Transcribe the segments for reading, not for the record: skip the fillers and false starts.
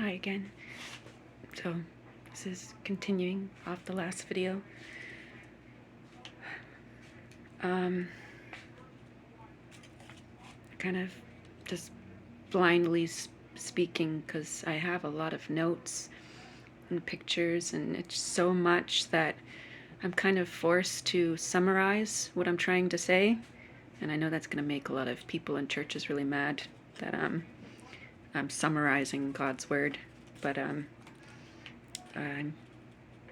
Hi again. So this is continuing off the last video. Kind of just blindly speaking because I have a lot of notes and pictures, and it's so much that I'm kind of forced to summarize what I'm trying to say. And I know that's going to make a lot of people in churches really mad that I'm summarizing God's word, but I'm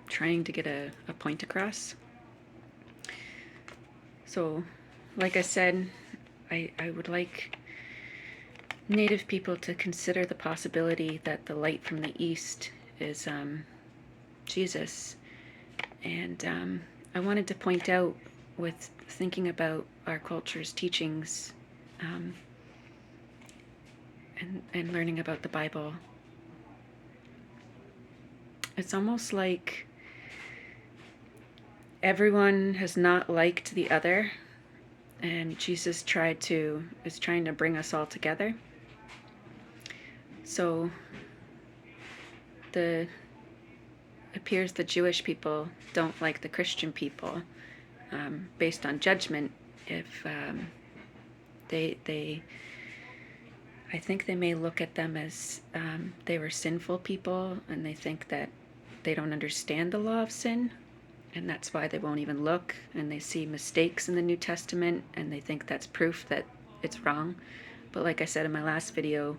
trying to get a point across. So, like I said, I would like Native people to consider the possibility that the light from the east is Jesus. And I wanted to point out, with thinking about our culture's teachings and learning about the Bible, it's almost like everyone has not liked the other, and Jesus is trying to bring us all together. So it appears the Jewish people don't like the Christian people, based on judgment. If I think they may look at them as they were sinful people, and they think that they don't understand the law of sin, and that's why they won't even look, and they see mistakes in the New Testament, and they think that's proof that it's wrong. But like I said in my last video,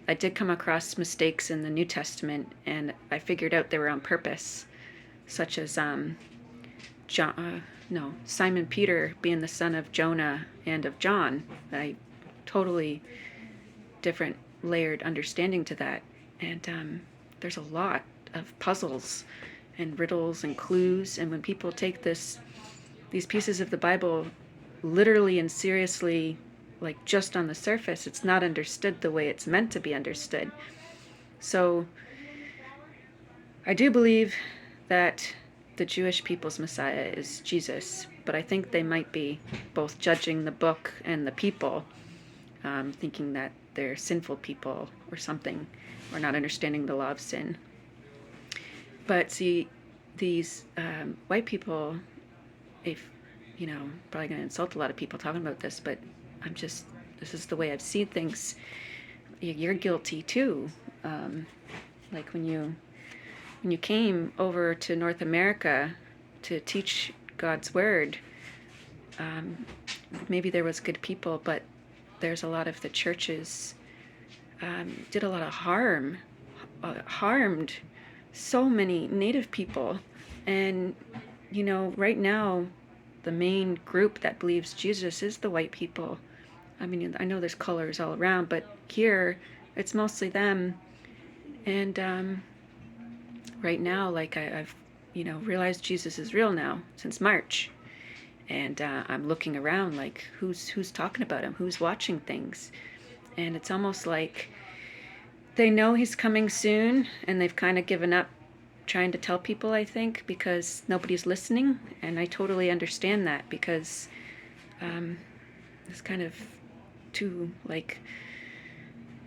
I did come across mistakes in the New Testament, and I figured out they were on purpose, such as Simon Peter being the son of Jonah and of John. I totally different layered understanding to that, and there's a lot of puzzles and riddles and clues, and when people take these pieces of the Bible literally and seriously, like just on the surface, it's not understood the way it's meant to be understood. So I do believe that the Jewish people's Messiah is Jesus, but I think they might be both judging the book and the people, thinking that they're sinful people or something, or not understanding the law of sin. But see, these white people, if probably going to insult a lot of people talking about this, but this is the way I've seen things. You're guilty too. Like when you came over to North America to teach God's word, maybe there was good people, but there's a lot of the churches did a lot of harmed so many Native people. And right now the main group that believes Jesus is the white people. I mean, I know there's colors all around, but here it's mostly them. And right now, like I've realized Jesus is real now since March, and I'm looking around like who's talking about him, who's watching things, and it's almost like they know he's coming soon, and they've kind of given up trying to tell people, I think, because nobody's listening. And I totally understand that, because it's kind of too, like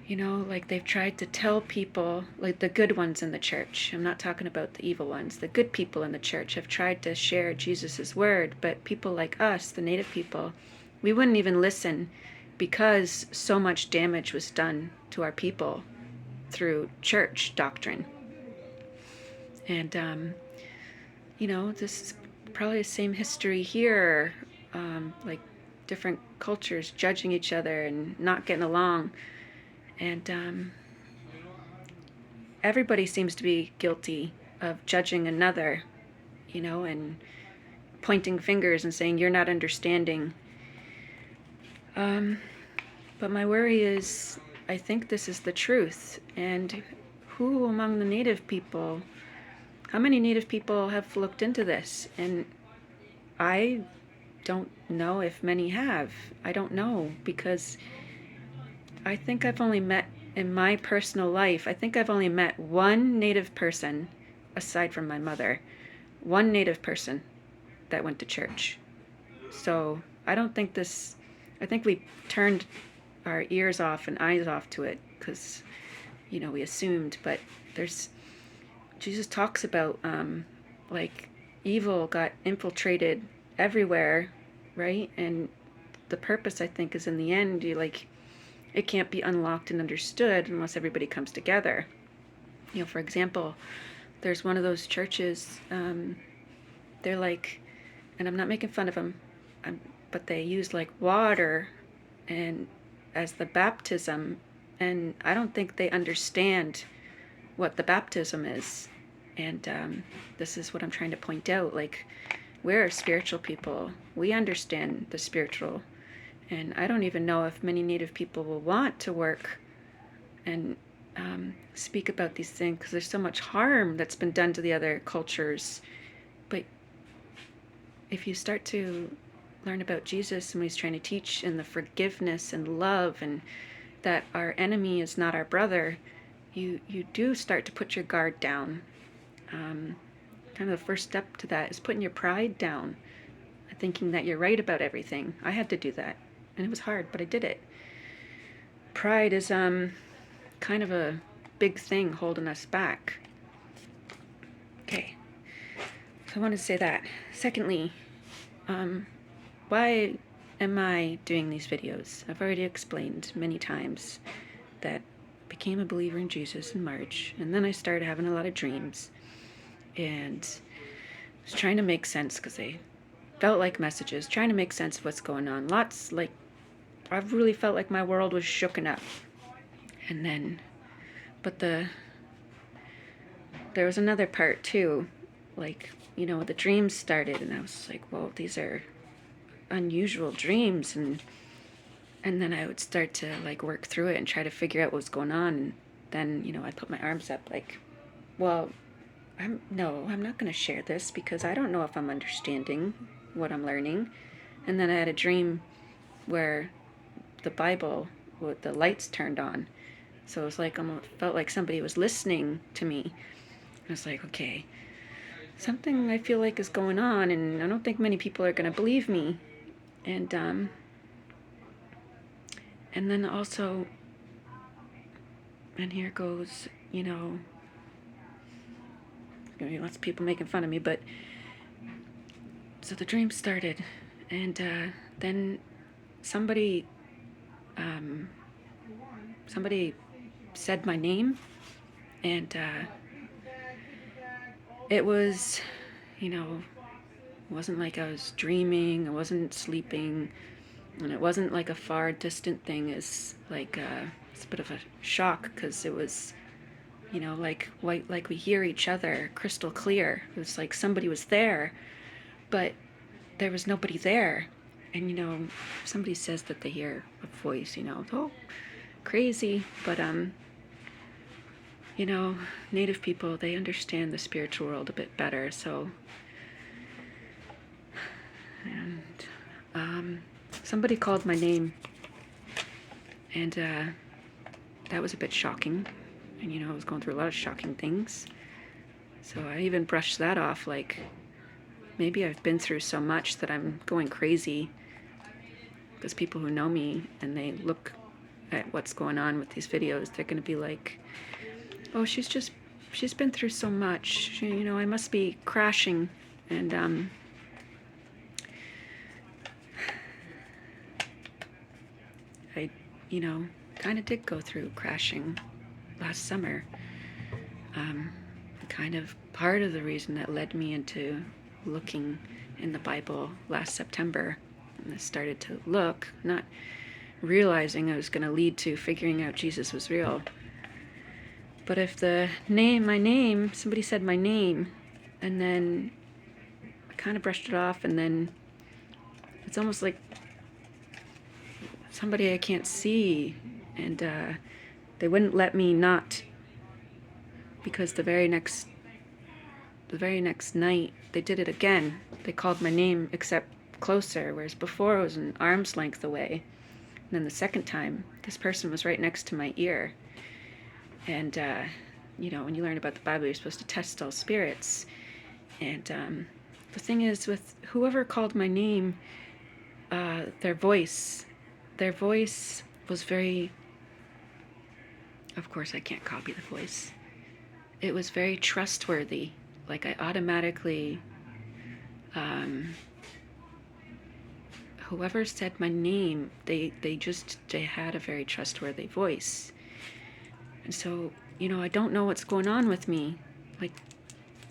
they've tried to tell people, like the good ones in the church, I'm not talking about the evil ones, the good people in the church have tried to share Jesus's word, but people like us, the Native people, we wouldn't even listen, because so much damage was done to our people through church doctrine. And this is probably the same history here, like different cultures judging each other and not getting along. And everybody seems to be guilty of judging another, and pointing fingers and saying, you're not understanding. But my worry is, I think this is the truth. And who among the Native people, how many Native people have looked into this? And I don't know if many have. I don't know, because I think I've only met, in my personal life, I think I've only met one Native person, aside from my mother, one Native person that went to church. So I don't think I think we turned our ears off and eyes off to it, because we assumed. But Jesus talks about like evil got infiltrated everywhere, right? And the purpose, I think, is in the end, it can't be unlocked and understood unless everybody comes together. For example, there's one of those churches, they're like, and I'm not making fun of them, but they use like water and as the baptism, and I don't think they understand what the baptism is. And this is what I'm trying to point out. Like, we're spiritual people. We understand the spiritual. And I don't even know if many Native people will want to work and speak about these things, because there's so much harm that's been done to the other cultures. But if you start to learn about Jesus and what he's trying to teach, and the forgiveness and love, and that our enemy is not our brother, you do start to put your guard down. Kind of the first step to that is putting your pride down, thinking that you're right about everything. I had to do that, and it was hard, but I did it. Pride is kind of a big thing holding us back. Okay, so I want to say that. Secondly, why am I doing these videos? I've already explained many times that I became a believer in Jesus in March, and then I started having a lot of dreams, and I was trying to make sense, because they felt like messages, trying to make sense of what's going on. I've really felt like my world was shooken up. And then, but there was another part too, the dreams started, and I was like, well, these are unusual dreams, and then I would start to work through it and try to figure out what was going on, and then I put my arms up like, well, I'm not going to share this, because I don't know if I'm understanding what I'm learning. And then I had a dream where the Bible, with the lights turned on, so it was like, felt like somebody was listening to me. I was like, okay, something I feel like is going on, and I don't think many people are going to believe me. And then also, and here goes, lots of people making fun of me, but so the dream started, and then somebody said my name, and it was, it wasn't like I was dreaming, I wasn't sleeping, and it wasn't like a far distant thing. It's like it's a bit of a shock, because it was, like we hear each other crystal clear. It was like somebody was there, but there was nobody there. And somebody says that they hear a voice, oh, crazy. But Native people, they understand the spiritual world a bit better. So, and somebody called my name, and that was a bit shocking. And I was going through a lot of shocking things, so I even brushed that off, like maybe I've been through so much that I'm going crazy, because people who know me and they look at what's going on with these videos, they're going to be like, oh, she's been through so much, I must be crashing. And I kind of did go through crashing last summer. Kind of part of the reason that led me into looking in the Bible last September, and I started to look, not realizing I was going to lead to figuring out Jesus was real. But if my name, somebody said my name, and then I kind of brushed it off, and then it's almost like somebody I can't see, and they wouldn't let me not, because the very next night they did it again. They called my name, except closer, whereas before it was an arm's length away. And then the second time, this person was right next to my ear. And when you learn about the Bible, you're supposed to test all spirits. And the thing is, with whoever called my name, their voice was very Of course, I can't copy the voice. It was very trustworthy. Like I automatically, whoever said my name, they had a very trustworthy voice. And so, I don't know what's going on with me. Like,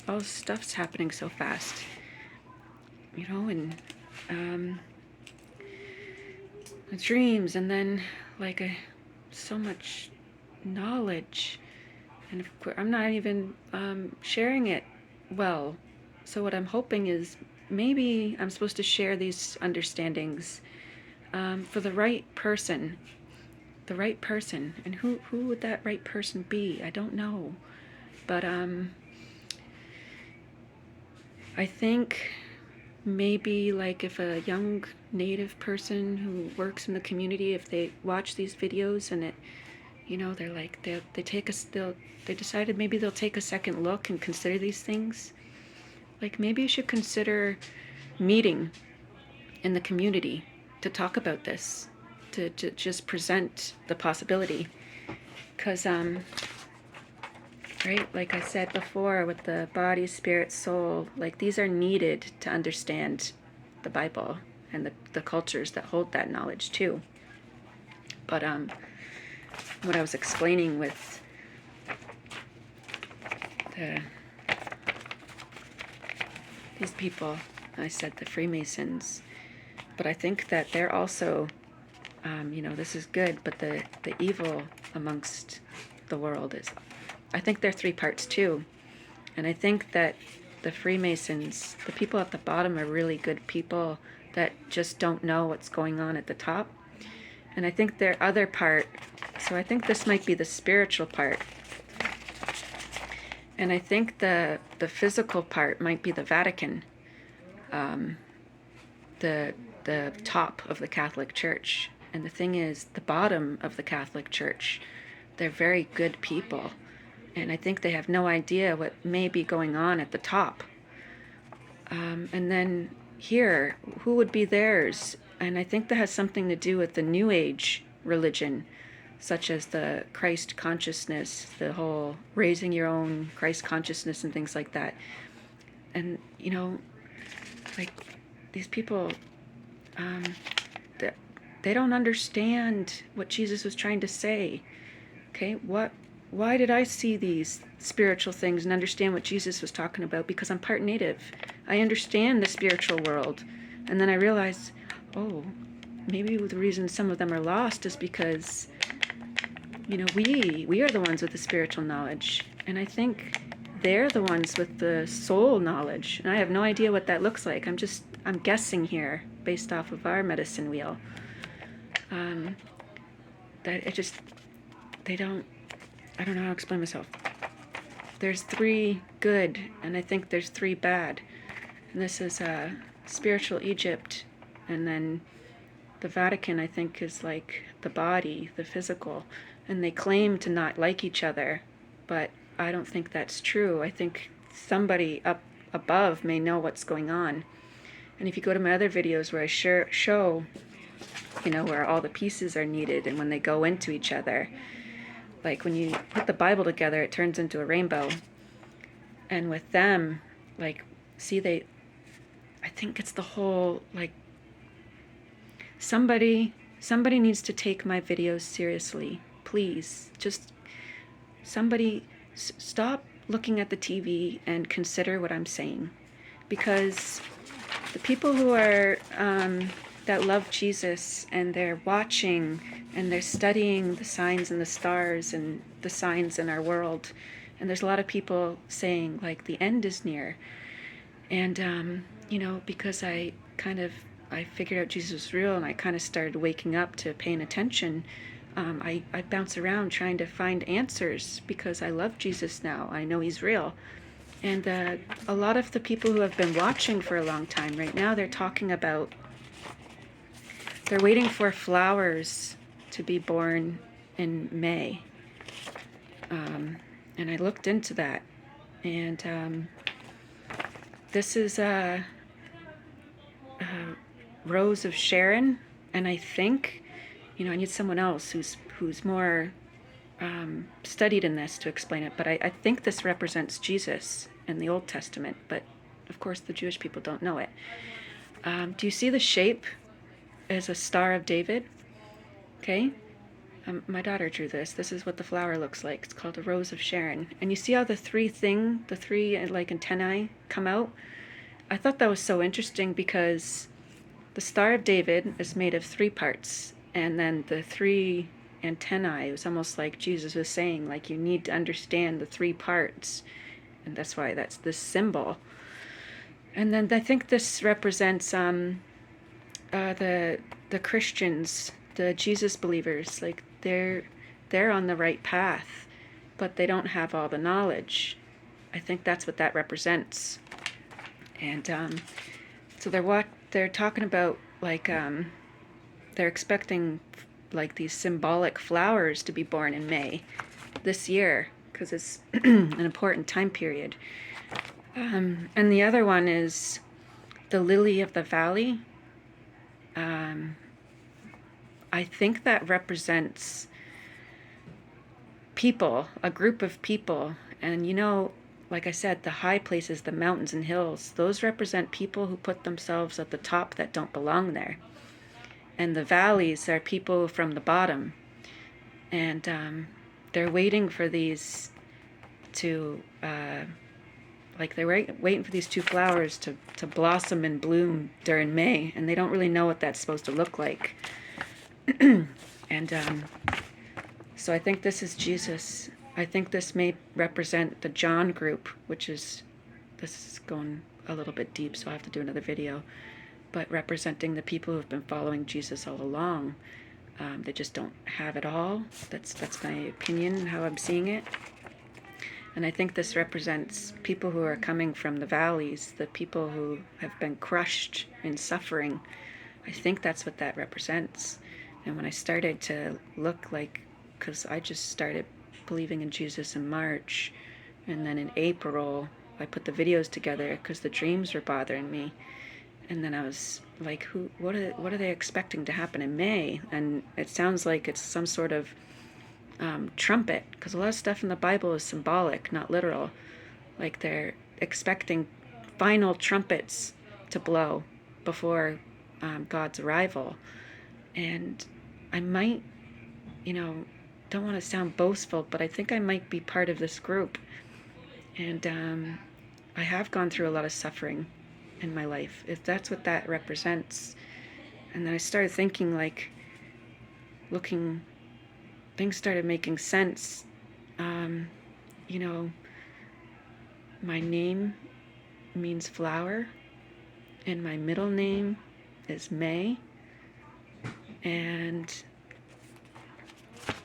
all this stuff's happening so fast. And the dreams, and then like so much knowledge, and of course I'm not even sharing it well. So what I'm hoping is maybe I'm supposed to share these understandings for the right person. And who would that right person be? I don't know, but I think maybe like if a young Native person who works in the community, if they watch these videos and it, they're like they decided maybe they'll take a second look and consider these things. Like maybe you should consider meeting in the community to talk about this, to just present the possibility, because right, like I said before, with the body, spirit, soul, like these are needed to understand the Bible and the cultures that hold that knowledge too. But what I was explaining with these people, I said the Freemasons, but I think that they're also, this is good, but the evil amongst the world is, I think they're three parts too. And I think that the Freemasons, the people at the bottom, are really good people that just don't know what's going on at the top. And I think their other part, so I think this might be the spiritual part. And I think the physical part might be the Vatican, the top of the Catholic Church. And the thing is, the bottom of the Catholic Church, they're very good people. And I think they have no idea what may be going on at the top. And then here, who would be theirs? And I think that has something to do with the New Age religion, such as the Christ consciousness, the whole raising your own Christ consciousness and things like that. And, like these people, they don't understand what Jesus was trying to say. Okay, why did I see these spiritual things and understand what Jesus was talking about? Because I'm part Native. I understand the spiritual world. And then I realized, oh, maybe the reason some of them are lost is because, we are the ones with the spiritual knowledge. And I think they're the ones with the soul knowledge. And I have no idea what that looks like. I'm guessing here based off of our medicine wheel. I don't know how to explain myself. There's three good, and I think there's three bad. And this is spiritual Egypt, and then the Vatican, I think, is like the body, the physical. And they claim to not like each other, but I don't think that's true. I think somebody up above may know what's going on. And if you go to my other videos where I show, where all the pieces are needed and when they go into each other, like when you put the Bible together, it turns into a rainbow. And with them, like, I think it's the whole, like, somebody needs to take my videos seriously. Please, just somebody stop looking at the TV and consider what I'm saying. Because the people who are, that love Jesus and they're watching and they're studying the signs and the stars and the signs in our world. And there's a lot of people saying, like, the end is near. And, because I figured out Jesus was real and I kind of started waking up to paying attention, I bounce around trying to find answers because I love Jesus now. I know he's real. And a lot of the people who have been watching for a long time, right now they're talking about, they're waiting for flowers to be born in May. And I looked into that. And this is a Rose of Sharon. And I think, I need someone else who's more studied in this to explain it, but I think this represents Jesus in the Old Testament, but of course the Jewish people don't know it. Do you see the shape as a Star of David? Okay. My daughter drew this. This is what the flower looks like. It's called a Rose of Sharon. And you see how the three like antennae come out? I thought that was so interesting because the Star of David is made of 3 parts. And then the 3 antennae, it was almost like Jesus was saying, like, you need to understand the 3 parts. And that's why that's this symbol. And then I think this represents the Christians, the Jesus believers. Like, they're on the right path, but they don't have all the knowledge. I think that's what that represents. And so they're talking about, like, they're expecting like these symbolic flowers to be born in May this year because it's an important time period. And the other one is the lily of the valley. I think that represents people, a group of people. And like I said, the high places, the mountains and hills, those represent people who put themselves at the top that don't belong there. And the valleys are people from the bottom. And they're waiting for these to, they're waiting for these 2 flowers to blossom and bloom during May. And they don't really know what that's supposed to look like. And so I think this is Jesus. I think this may represent the John group, this is going a little bit deep, so I'll have to do another video, but representing the people who've been following Jesus all along. They just don't have it all. That's my opinion and how I'm seeing it. And I think this represents people who are coming from the valleys, the people who have been crushed in suffering. I think that's what that represents. And when I started to look, because I just started believing in Jesus in March, and then in April I put the videos together because the dreams were bothering me, and then I was like, what are they expecting to happen in May? And it sounds like it's some sort of trumpet, because a lot of stuff in the Bible is symbolic, not literal. Like, they're expecting final trumpets to blow before God's arrival. And I might, don't want to sound boastful, but I think I might be part of this group. And I have gone through a lot of suffering in my life, if that's what that represents. And then I started thinking, things started making sense. My name means flower, and my middle name is May. And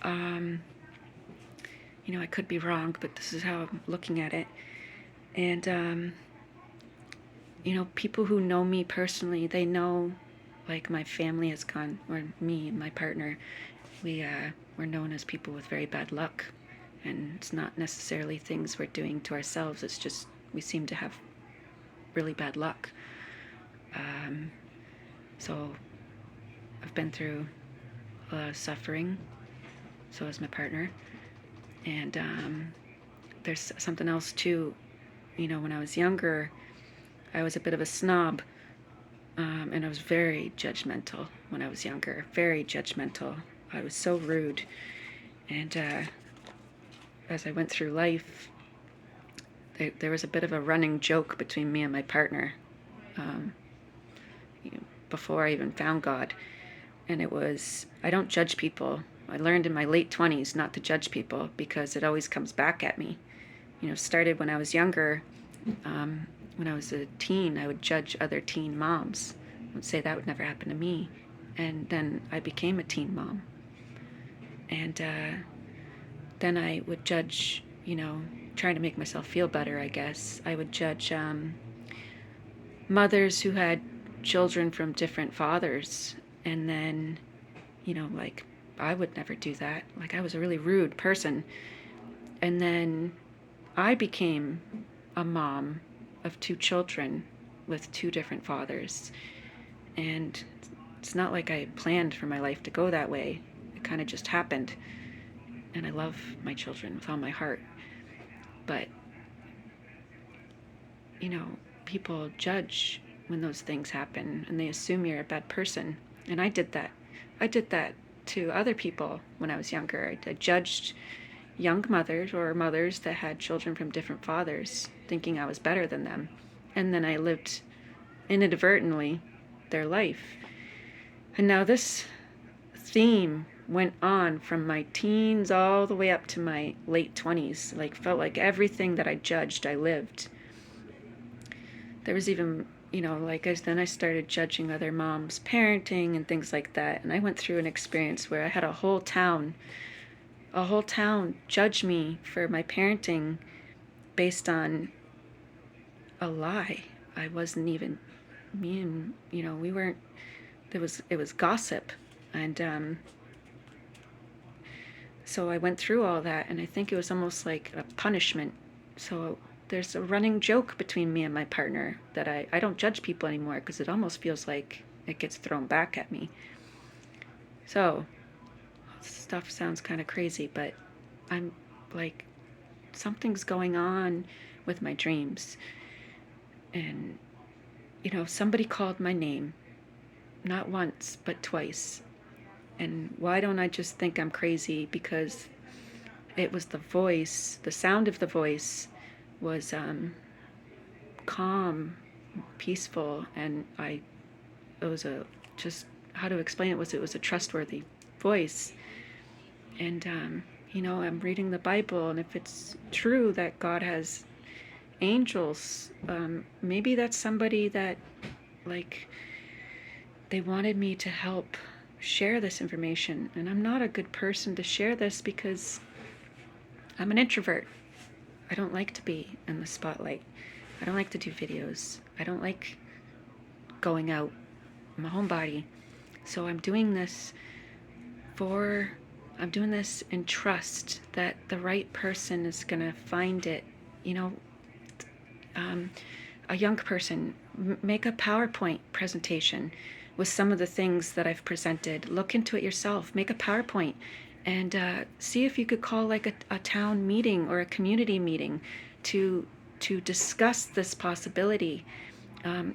I could be wrong, but this is how I'm looking at it. And people who know me personally, they know, like, my family has gone, or me and my partner, we're known as people with very bad luck. And it's not necessarily things we're doing to ourselves, it's just we seem to have really bad luck. So I've been through a lot of suffering, so has my partner. And there's something else too. When I was younger, I was a bit of a snob, and I was very judgmental when I was younger, very judgmental. I was so rude. And as I went through life, there was a bit of a running joke between me and my partner before I even found God. And it was, I don't judge people. I learned in my late 20s not to judge people because it always comes back at me. Started when I was younger. When I was a teen, I would judge other teen moms. I would say that would never happen to me. And then I became a teen mom. And then I would judge, trying to make myself feel better, I guess. I would judge mothers who had children from different fathers. And then, I would never do that. I was a really rude person. And then I became a mom of 2 children with 2 different fathers. And it's not like I planned for my life to go that way. It kind of just happened. and I love my children with all my heart. But, you know, people judge when those things happen, and they assume you're a bad person. And I did that. I did that to other people when I was younger. I judged young mothers or mothers that had children from different fathers, thinking I was better than them. And then I lived inadvertently their life. And now this theme went on from my teens all the way up to my late 20s. Like, felt like everything that I judged, I lived. There was even, you know, like, then I started judging other moms' parenting and things like that. And I went through an experience where I had a whole town judge me for my parenting based on a lie. I wasn't even, me and, you know, we weren't, it was gossip. And so I went through all that, and I think it was almost like a punishment. So there's a running joke between me and my partner that I don't judge people anymore, because it almost feels like it gets thrown back at me. So stuff sounds kind of crazy, but I'm like, something's going on with my dreams. And, you know, somebody called my name, not once, but twice. And why don't I just think I'm crazy? Because it was the voice, the sound of the voice was calm, peaceful, and it was just how to explain it was a trustworthy voice. And you know, I'm reading the Bible, and if it's true that God has angels, maybe that's somebody that, like, they wanted me to help share this information. And I'm not a good person to share this because I'm an introvert. I don't like to be in the spotlight. I don't like to do videos. I don't like going out. I'm a homebody. So I'm doing this in trust that the right person is going to find it. You know, a young person, make a PowerPoint presentation with some of the things that I've presented. Look into it yourself. Make a PowerPoint and see if you could call like a town meeting or a community meeting to discuss this possibility.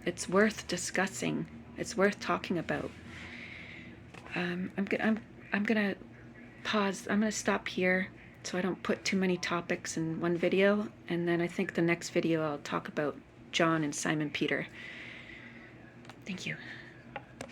It's worth discussing. It's worth talking about. I'm gonna pause. I'm gonna stop here so I don't put too many topics in one video, and then I think the next video I'll talk about John and Simon Peter. Thank you.